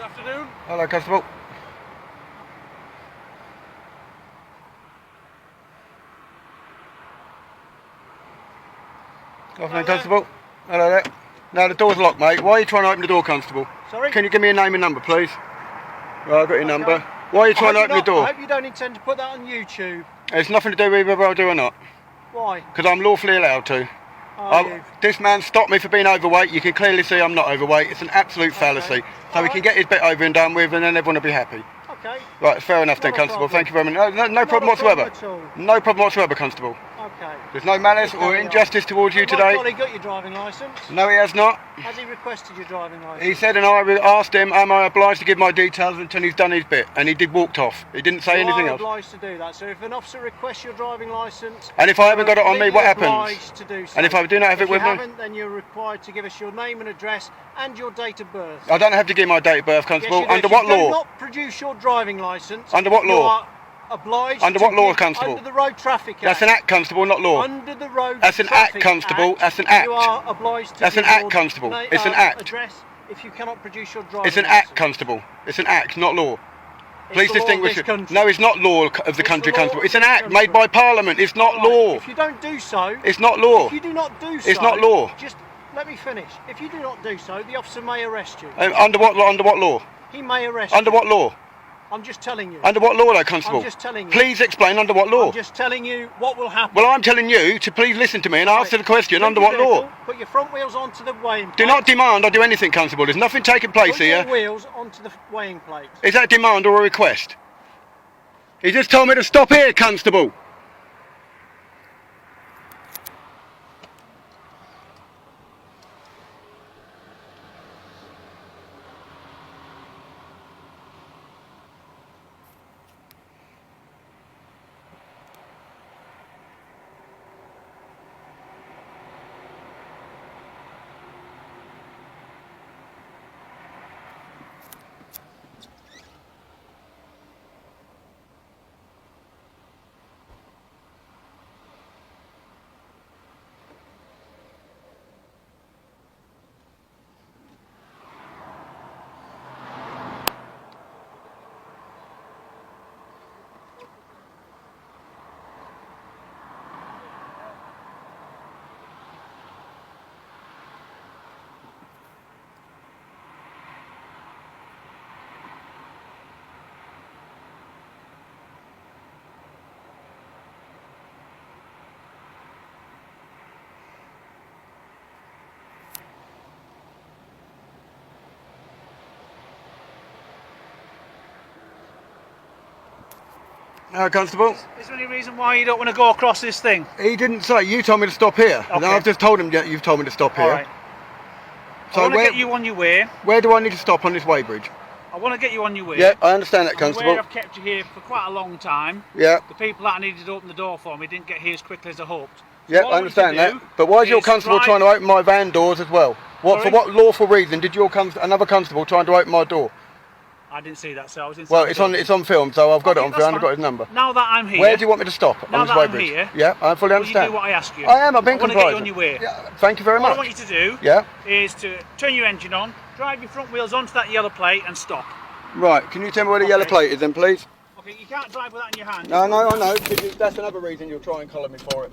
Good afternoon. Hello, Constable. Good afternoon, Constable. Hello there. No, the door's locked, mate. Why are you trying to open the door, Constable? Sorry? Can you give me a name and number, please? Right, I've got your number. Why are you trying to open the door? I hope you don't intend to put that on YouTube. It's nothing to do with whether I do or not. Why? Because I'm lawfully allowed to. Are you? This man stopped me for being overweight. You can clearly see I'm not overweight. It's an absolute fallacy. So we can get his bit over and done with, and then everyone will be happy. Okay. Right, fair enough then, Not a Constable. problem. Thank you very much. No problem whatsoever. At all. No problem whatsoever, Constable. Okay. There's no malice or injustice towards you My today. colleague got your driving licence. No, he has not. Has he requested your driving licence? He said, and I asked him, am I obliged to give my details until he's done his bit? And he did walked off. He didn't say anything You are else. obliged to do that. So if an officer requests your driving licence, And if I haven't got it on me, what happens? obliged to do so. And if I do not have it with If you me? haven't, then you're required to give us your name and address and your date of birth. I don't have to give my date of birth, Constable. Yes, you do. Under If what you do law? not produce your driving licence. Under what You law? are obliged. Under to what law, give- Constable? Under the Road Traffic Act. That's an act, Constable, not law. Under the Road That's an Traffic act, Constable. Act, That's an act. You are obliged to That's give an act, your Constable. It's an act. address if you cannot produce your driving It's an licence. act, Constable. It's an act, not law. It's Please the law of distinguish this it. country. No, it's not law of the It's country, the law Constable. of It's an this act made country. by Parliament. It's not Right, law. If you don't do so, It's not law. if you do not do so, It's not law. Just let me finish. If you do not do so, the officer may arrest you. Under what law? Under what law? He may arrest Under you. what law? I'm just telling you. Under what law, though, Constable? I'm just telling you. Please explain under what law. I'm just telling you what will happen. Well, I'm telling you to please listen to me and answer the question. Leave Under your what law? vehicle, Put your front wheels onto the weighing plate. Do not demand I do anything, Constable. There's nothing taking place Put your here. wheels onto the weighing plate. Is that a demand or a request? He just told me to stop here, Constable. Constable. Is there any reason why you don't want to go across this thing? He didn't say. You told me to stop here. Okay. Now I've just told him that you've told me to stop here. All right. So I want to where, get you on your way. where do I need to stop on this weighbridge? I want to get you on your way. Yeah, I understand that, I'm Constable. aware I've kept you here for quite a long time. Yeah, The people that I needed to open the door for me didn't get here as quickly as I hoped. So yeah, what I want you to understand that. do But why is your is constable drive- trying to open my van doors as well? What for? Sorry? What lawful reason did your another constable trying to open my door? I didn't see that, so I was inside. Well, the it's on building. film, so I've got it Okay, on that's film. I've got fine. his number. Now that I'm here, Where do you want me to stop Now on this that I'm weighbridge? here, Yeah, I fully will you understand. do what I ask you? I am. I've been I want to get you compliant. on your way. Yeah, thank you very What I much. want you to do Yeah. is to turn your engine on, drive your front wheels onto that yellow plate and stop. Right. Can you tell me where the yellow Okay. plate is, then, please? Okay, you can't drive with that in your hand. No, I know. Because that's another reason you'll try and collar me for it.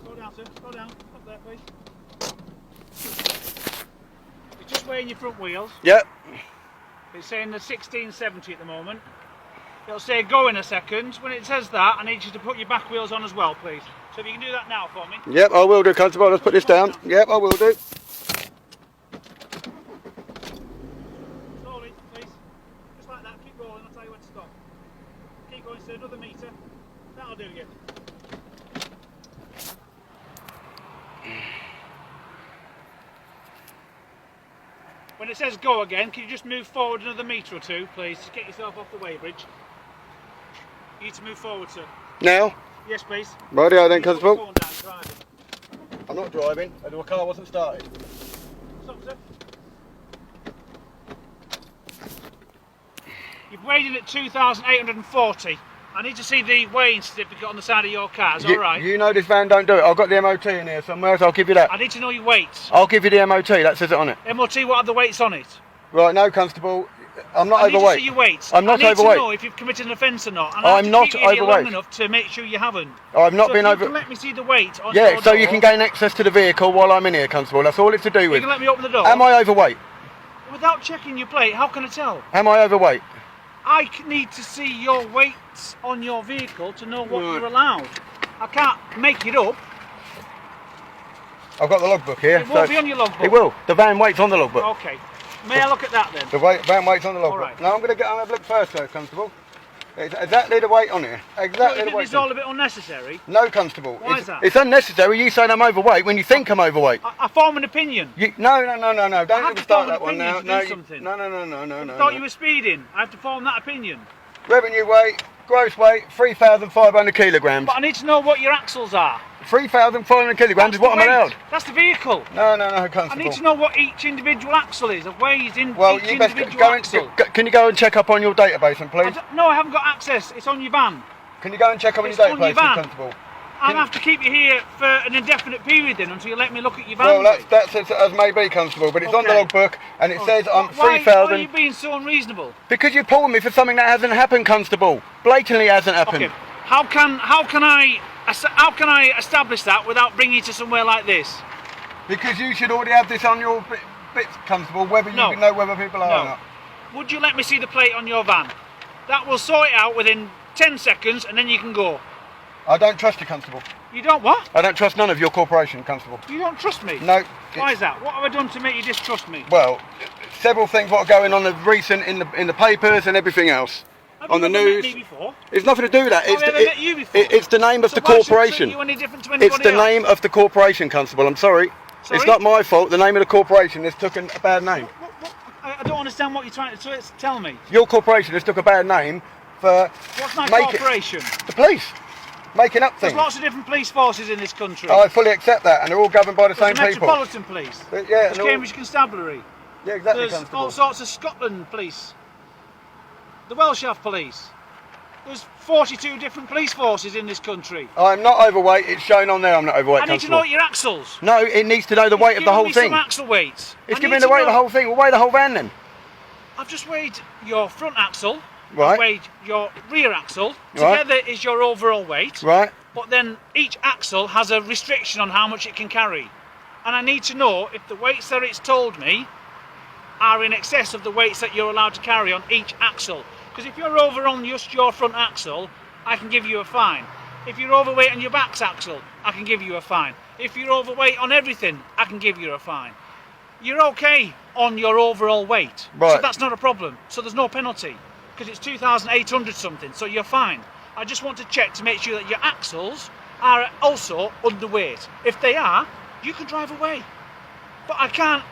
Slow down, sir. Slow down. Up there, please. You're just weighing your front wheels. Yep. It's saying the 1670 at the moment. It'll say go in a second. When it says that, I need you to put your back wheels on as well, please. So if you can do that now for me. Yep, I will do, Constable. Let's put this down. Yep, I will do. Slowly, please. Just like that. Keep going. I'll tell you when to stop. Keep going, sir. Another metre. That'll do you. When it says go again, can you just move forward another metre or two, please? Just get yourself off the weighbridge. You need to move forward, sir. Now? Yes, please. Rightio then, You put your Constable. phone down, driving. I'm not driving. The car wasn't started. Stop, sir. You've weighed in at 2,840. I need to see the weighing certificate on the side of your car. Is that all right? You know this van don't do it. I've got the MOT in here somewhere, so I'll give you that. I need to know your weights. I'll give you the MOT. That says it on it. MOT, what are the weights on it? Right, no, Constable. I'm not I need overweight. to see your weight. I'm not I need overweight. to know if you've committed an offence or not. And I'm I have to not keep you here long overweight. enough to make sure you haven't. I've not so been if over. You can let me see the weight on Yeah, your so door, you can gain access to the vehicle while I'm in here, Constable. That's all it's to do You with. can let me open the door. Am I overweight? Without checking your plate, how can I tell? Am I overweight? I need to see your weights on your vehicle to know what Right. you're allowed. I can't make it up. I've got the logbook here. It won't be on your logbook. It will. The van weight's on the logbook. Okay. May I look at that then? The van weight's on the logbook. Alright. Now I'm going to have a look first, though, Constable. It's exactly the weight on here. Don't Exactly you the think weight. this is all a bit unnecessary? No, Constable. Why is that? It's unnecessary. You saying I'm overweight when you think I'm overweight. I form an opinion. No. I Don't have even to start form an that one opinion now. to do No, something. no. I thought you were speeding. I have to form that opinion. Revenue weight, gross weight, 3,500 kilograms. But I need to know what your axles are. 3,500 kilograms is what I'm the weight. allowed. That's the vehicle. No, I Constable. need to know what each individual axle is. It weighs in Well, each you best individual go and axle. can you go and check up on your database, then, please? No, I haven't got access. It's on your van. Can you go and check up on It's your on your database, van. Constable? I'm going to have to keep you here for an indefinite period then until you let me look at your van. Well, that's as may be, Constable, but it's on the Okay. logbook and it says I'm Why are 3,000. you being so unreasonable? Because you're pulling me for something that hasn't happened, Constable. Blatantly hasn't happened. Okay. How can I establish that without bringing you to somewhere like this? Because you should already have this on your bits, Constable, whether No. you know whether people are or No. not. Would you let me see the plate on your van? That will sort it out within 10 seconds and then you can go. I don't trust you, Constable. You don't what? I don't trust none of your corporation, Constable. You don't trust me? No. Why is that? What have I done to make you distrust me? Well, several things what are going on in the papers and everything else. Have On you the ever news. met me before? It's nothing to do with that. Have I ever met you before? It's the name of So the why should I corporation. treat you any different to anybody It's the else? name of the corporation, Constable. I'm sorry. Sorry? It's not my fault. The name of the corporation has took a bad name. I don't understand what you're trying to tell me. Your corporation has took a bad name for What's my making corporation? the police making up There's things. lots of different police forces in this country. I fully accept that, and they're all governed by the There's same the people. Metropolitan Police. Yeah, There's and all- Cambridge Constabulary. Yeah, exactly, There's Constable. all sorts of Scotland Police. The Welsh have police. There's 42 different police forces in this country. I'm not overweight. It's shown on there. I'm not overweight, I need to Constable. know your axles. No, it needs to know the weight of the whole Give me thing. some axle weights. It's I giving need the to weight of the know- whole thing. We'll weigh the whole van then. I've just weighed your front axle. Right. I've weighed your rear axle. Right. Together is your overall weight. Right. But then each axle has a restriction on how much it can carry. And I need to know if the weights that it's told me are in excess of the weights that you're allowed to carry on each axle. Because if you're over on just your front axle, I can give you a fine. If you're overweight on your back axle, I can give you a fine. If you're overweight on everything, I can give you a fine. You're okay on your overall weight. So Right. that's not a problem. So there's no penalty. Because it's 2,800 something, so you're fine. I just want to check to make sure that your axles are also underweight. If they are, you can drive away. But I can't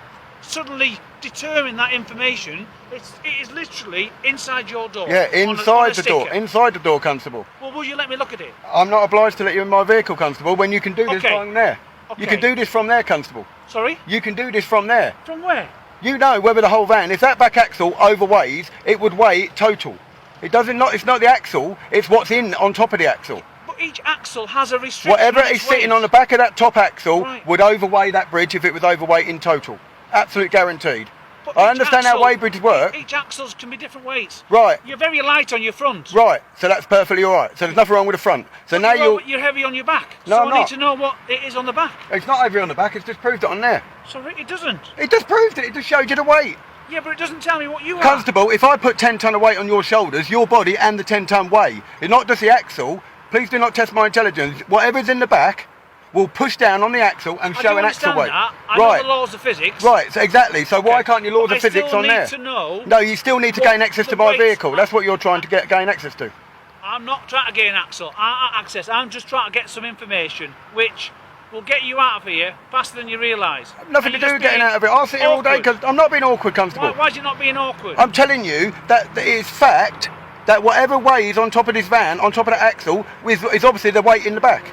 suddenly determine that information. It is literally inside your door. Yeah, on a inside the door. sticker. Inside the door, Constable. Well, will you let me look at it? I'm not obliged to let you in my vehicle, Constable, when you can do this Okay. from there. You can Okay. do this from there, Constable. Sorry? You can do this from there. From where? You know whether the whole van, if that back axle overweighs, it would weigh total. It doesn't not. It's not the axle. It's what's in on top of the axle. But each axle has a restriction. Whatever on is its sitting weight. on the back of that top axle Right. would overweigh that bridge if it was overweight in total. Absolute guaranteed. But I each understand axle- how weigh bridges work. Each axles can be different weights. Right. You're very light on your front. Right. So that's perfectly all right. So there's nothing wrong with the front. So now You're heavy on your back. No, so I'm I need not. to know what it is on the back. It's not over on the back. It's just proved it on there. Sorry, it doesn't. It just proved it. It just showed you the weight. Yeah, but it doesn't tell me what you are. Constable, if I put 10 tonne of weight on your shoulders, your body and the 10 tonne weigh. It's not just the axle. Please do not test my intelligence. Whatever's in the back will push down on the axle and I show do an axle understand weight. that. I know the laws of physics. Right, so exactly. So why Okay. can't your laws But of physics I on there? still need to know. No, you still need to what gain access the to my weights vehicle. are. That's what you're trying to gain access to. I'm not trying to gain access. I'm just trying to get some information which will get you out of here faster than you realise. Nothing to do with getting out of it. I'll sit here all day because I'm not being awkward, Constable. Why is it not being awkward? I'm telling you that it is fact that whatever weighs on top of this van, on top of the axle, is obviously the weight in the back.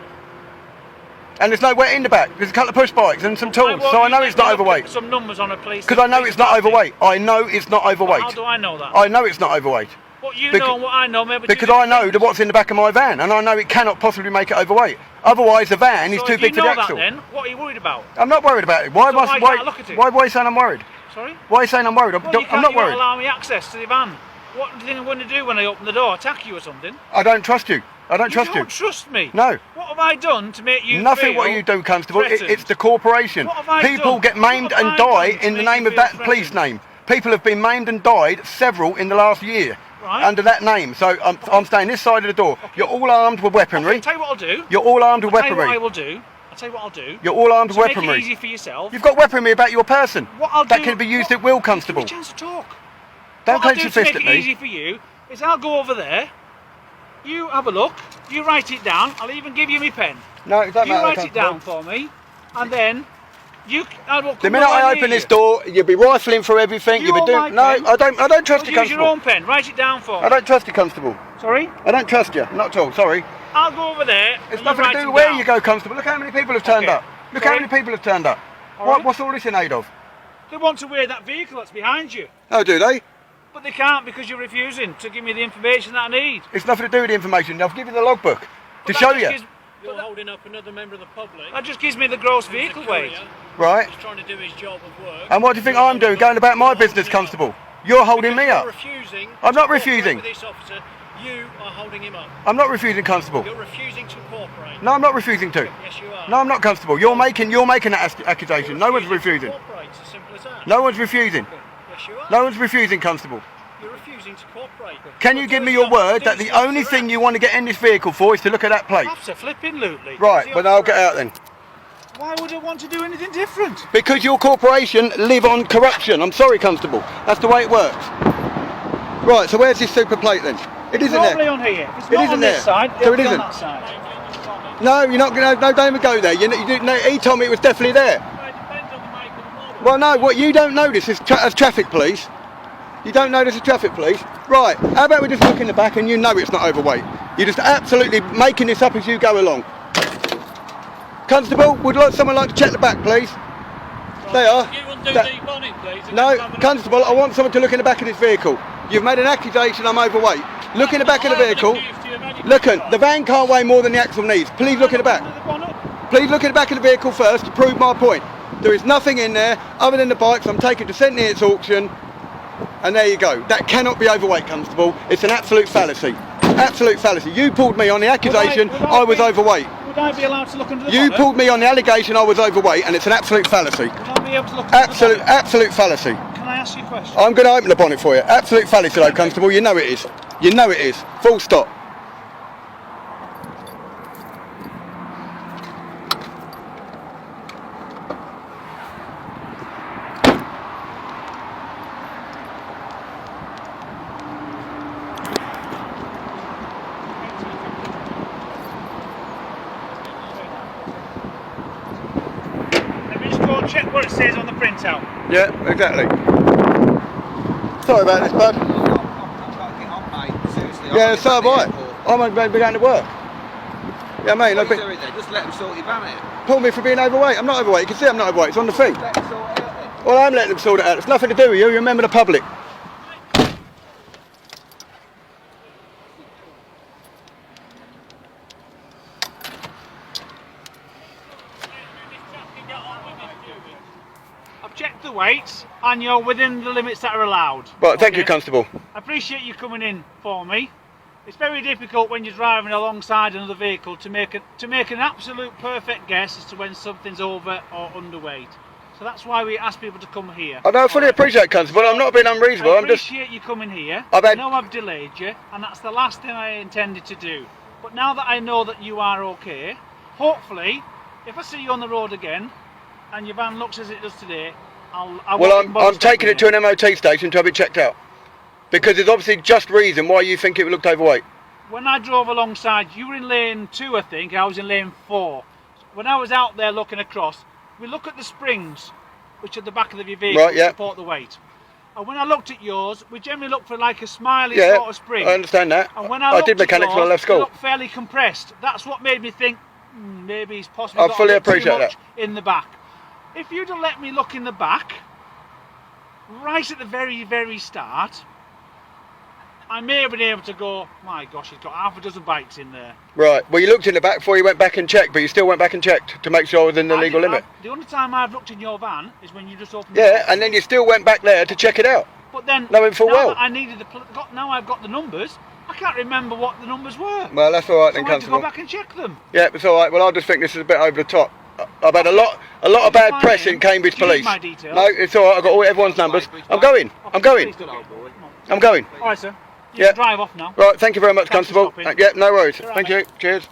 And there's no weight in the back. There's a couple of push bikes and some Why tools, won't so I you know let it's me not look at overweight. Some numbers on a police. Because I know it's not overweight. I know it's not overweight. How do I know that? I know it's not overweight. What you Becau- know and what I know, maybe. Because I know that what's in the back of my van, and I know it cannot possibly make it overweight. Otherwise, the van is So too if big you for know the axle. that, then what are you worried about? I'm not worried about it. Why So why can't I look at it? Why are you saying I'm worried? Sorry? Why are you saying I'm worried? Well, you I'm not worried. allow me access to the van. What do you think I'm going to do when I open the door? Attack you or something? I don't trust you. I don't trust You don't trust me? No. What have I done to make you Nothing feel what you do, Constable. threatened? It's the corporation. What have I People done? get maimed What have and I die done to in the make name you of that feel police threatened? name. People have been maimed and died, several in the last year, Right. under that name. So I'm staying this side of the door. Okay. You're all armed with weaponry. I'll tell you what I'll do. You're all armed with I'll tell you what I weaponry. will do. I'll tell you what I'll do. You're all armed with To make it weaponry. easy for yourself. You've got weaponry about your person. What I'll that do, can be used what- at will, Give Constable. me a chance to talk. Don't What I'll clench do your to fist make at it me. easy for you is I'll go over there. You have a look. You write it down. I'll even give you my pen. No, it doesn't You matter. write it down for me, and then I will come The minute nowhere I near open this you. door, you'll be rifling through everything. You You'll be want doing. my No, pen? I don't trust you, Well, use your Constable. own pen. Write it down for me. I don't trust you, Constable. Sorry? I don't trust you. Not at all. Sorry. I'll go over there. It's and you nothing write to do it where down. you go, Constable. Look how many people have turned Okay. up. Look Sorry? how many people have turned up. All right. What's all this in aid of? They want to wear that vehicle that's behind you, Oh, do they? but they can't because you're refusing to give me the information that I need. It's nothing to do with the information. I'll give you the logbook to But that show just you. gives- You're holding up another member of the public. That just gives me the gross who's a vehicle weight. courier, Right. who's trying to do his job of work. And what do you think You're I'm doing? holding Going up- about my you're business, holding him up. Constable. You're holding Because me you're up. refusing I'm not to cooperate refusing. with this officer. You are holding him up. I'm not refusing, Constable. You're refusing to cooperate. No, I'm not refusing to. Yes, you are. No, I'm not, Constable. You're making that accusation. No one's refusing. To cooperate. It's as simple as that. No one's refusing. Yes, you are. No one's refusing, Constable. You're refusing to cooperate. Can you give me your word that the only thing you want to get in this vehicle for is to look at that plate? Absolutely. Right, but I'll get out then. Why would I want to do anything different? Because your corporation live on corruption. I'm sorry, Constable. That's the way it works. Right, so where's this super plate then? It isn't Normally there. on here. If it's It not isn't on this there. side, So it'll it be on isn't. that side. No, you're not going to. No, don't even go there. No, he told me it was definitely there. It depends on the make of the model. Well, no, what you don't know this is as traffic police. You don't know this is traffic police. Right, how about we just look in the back and you know it's not overweight. You're just absolutely making this up as you go along. Constable, would someone like to check the back, please? They are. You undo That- deep on it, please. and No, have a look. Constable, I want someone to look in the back of this vehicle. You've made an accusation I'm overweight. Look in the back of the I haven't vehicle. accused you of anything. Look, the van can't weigh more than the axle needs. Please look in the back. Please look at the back of the vehicle first to prove my point. There is nothing in there other than the bikes I'm taking to St Neots auction, and there you go. That cannot be overweight, Constable. It's an absolute fallacy. Absolute fallacy. You pulled me on the accusation Would I was be- overweight. Would I be allowed to look under the You bonnet? pulled me on the allegation I was overweight, and it's an absolute fallacy. Would I be able to look under the Absolute, bonnet? absolute fallacy. Can I ask you a question? I'm going to open the bonnet for you. Absolute fallacy, though, Constable. You know it is. You know it is. Full stop. Let me just go and check what it says on the printout. Yeah, exactly. Sorry about this, bud. Yeah, so have I. I'm going to be going to work. Yeah, mate. What are you doing then? Just let them sort your van out. Pull me for being overweight. I'm not overweight. You can see I'm not overweight. It's on the feet. Let them sort it out then. Well, I'm letting them sort it out. It's nothing to do with you. You're a member of the public. I've checked the weights and you're within the limits that are allowed. Right, thank you, Okay? Constable. I appreciate you coming in for me. It's very difficult when you're driving alongside another vehicle to make an absolute perfect guess as to when something's over or underweight. So that's why we ask people to come here. I know, I fully appreciate it, Constable. I'm not being unreasonable. I I'm just. appreciate you coming here. I've I had- know I've delayed you, and that's the last thing I intended to do. But now that I know that you are okay, hopefully, if I see you on the road again, and your van looks as it does today, I Well, won't bother I'm taking stopping it to you. an MOT station to have it checked out. Because there's obviously just reason why you think it looked overweight. When I drove alongside, you were in lane 2, I think, I was in lane 4. When I was out there looking across, we look at the springs, which are at the back of your vehicle, Right, yeah. to support the weight. And when I looked at yours, we generally look for like a smiley Yeah, sort of spring. I understand that. And when I looked did at mechanics when I yours, left they school. looked fairly compressed. That's what made me think maybe he's possibly I got fully a bit too appreciate much that. in the back. If you'd have let me look in the back, right at the very, very start, I may have been able to go, my gosh, he's got half a dozen bikes in there. Right. Well, you looked in the back before you went back and checked, but you still went back and checked to make sure it was in the legal limit. The only time I've looked in your van is when you just opened Yeah, and then you still went back there to check it out. But then, knowing full now well. that I needed now I've got the numbers, I can't remember what the numbers were. Well, that's all right So then, I had to go Constable. back and check them. Yeah, it's all right. Well, I just think this is a bit over the top. I've had a lot of bad my press name? in Cambridge Do you need Police. my details? No, it's all right. I've got everyone's numbers. I'm going. I'm going. Please don't. I'm going. All right, sir. You Yeah. can drive off now. Right. Thank you very much, Thanks for Constable. stopping. Yeah, no worries. All right, Thank mate. you. Cheers.